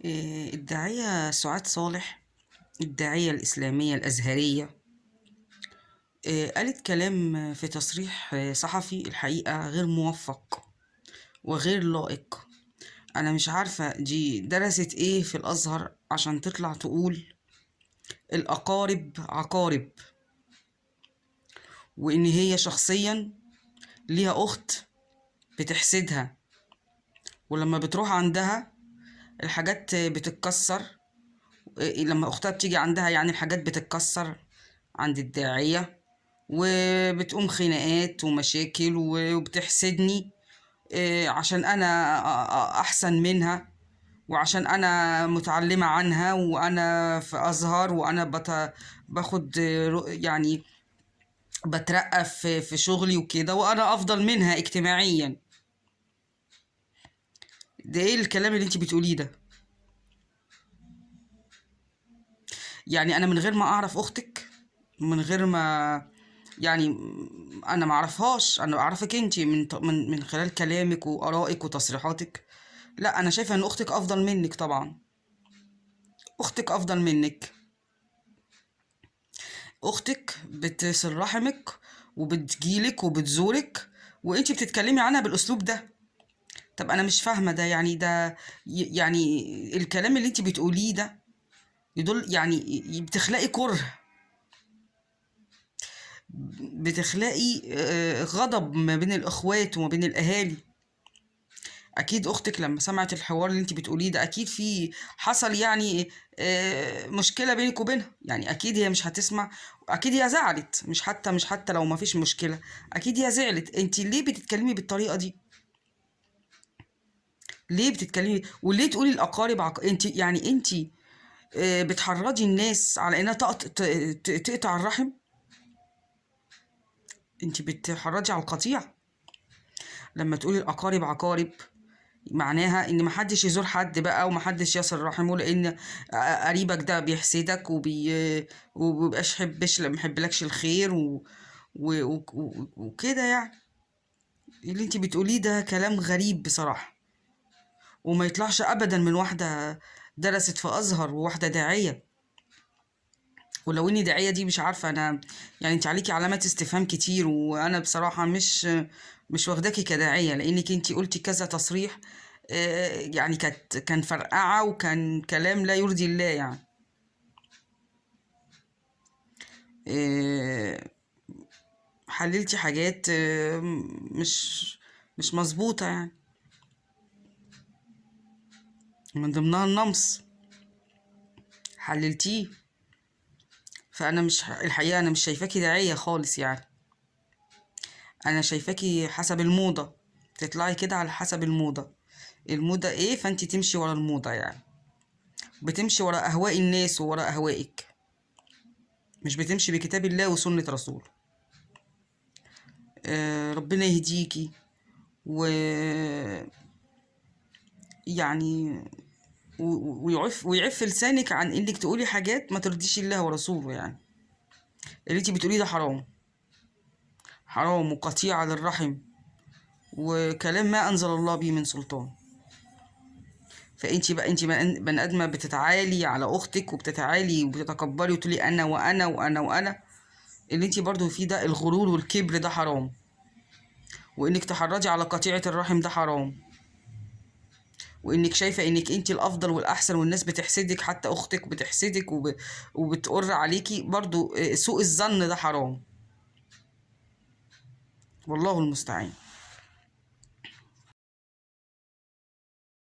الداعية سعاد صالح، الداعية الإسلامية الأزهرية، قالت كلام في تصريح صحفي الحقيقة غير موفق وغير لائق. أنا مش عارفة دي درست إيه في الأزهر عشان تطلع تقول الأقارب عقارب، وإن هي شخصيا ليها أخت بتحسدها، ولما بتروح عندها الحاجات بتتكسر. لما أختها بتيجي عندها يعني الحاجات بتتكسر عند الداعية، وبتقوم خناقات ومشاكل وبتحسدني عشان أنا أحسن منها، وعشان أنا متعلمة عنها وأنا في أزهر وأنا باخد يعني بترقى في شغلي وكده، وأنا أفضل منها اجتماعيا. ده إيه الكلام اللي انت بتقوليه ده؟ يعني أنا من غير ما أعرف أختك، من غير ما يعني انا ما اعرفهاش، انا اعرفك انت من خلال كلامك وارائك وتصريحاتك. لا، انا شايفه ان اختك افضل منك، طبعا اختك افضل منك. اختك بتصل رحمك وبتجيلك وبتزورك، وانت بتتكلمي عنها بالاسلوب ده. طب انا مش فاهمه ده، يعني ده يعني الكلام اللي انت بتقوليه ده يدل يعني بتخلقي كره، بتخلقي غضب ما بين الاخوات وما بين الاهالي. اكيد اختك لما سمعت الحوار اللي انت بتقوليه ده اكيد في حصل يعني مشكله بينك وبينها، يعني اكيد هي مش هتسمع، اكيد هي زعلت، مش حتى لو ما فيش مشكله، اكيد هي زعلت. انت ليه بتتكلمي بالطريقه دي؟ ليه بتتكلمي وليه تقولي الاقارب انت يعني انت بتحرضي الناس على انها تقطع الرحم. انت بتحرضي على القطيع لما تقولي الاقارب عقارب، معناها ان محدش يزور حد بقى ومحدش يصل رحمه، لان قريبك ده بيحسدك ومبيبقاش محبلكش الخير وكده يعني. اللي انت بتقوليه ده كلام غريب بصراحة، وما يطلعش ابدا من واحدة درست في ازهر وواحدة داعية. ولو اني داعية دي مش عارفة انا، يعني انت عليكي علامات استفهام كتير، وانا بصراحة مش واخداكي كداعية، لانك انت قلتي كذا تصريح يعني كان فرقعة وكان كلام لا يرضي الله يعني. آه، حللتي حاجات مش مظبوطة يعني، من ضمنها النمص حللتيه. فأنا مش الحقيقة أنا مش شايفاكي داعية خالص يعني، أنا شايفاكي حسب الموضة، تطلعي كده على حسب الموضة. الموضة إيه فأنتي تمشي ورا الموضة يعني، بتمشي ورا أهواء الناس وورا أهوائك، مش بتمشي بكتاب الله وسنة رسوله. ربنا يهديكي و يعني ويعف لسانك عن انك تقولي حاجات ما ترضيش الله ورسوله يعني. اللي انت بتقوليه ده حرام، حرام وقطيعة للرحم، وكلام ما انزل الله به من سلطان. فانت بقى انت بني ادمه بتتعالي على اختك وبتتعالي وبتتكبري وتقولي انا وانا وانا وانا. اللي انت برضو فيه ده الغرور والكبر ده حرام، وانك تحرضي على قطيعة الرحم ده حرام، وانك شايفه انك انت الافضل والاحسن والناس بتحسدك، حتى اختك بتحسدك وبتقر عليكي برضو. سوء الظن ده حرام، والله المستعان.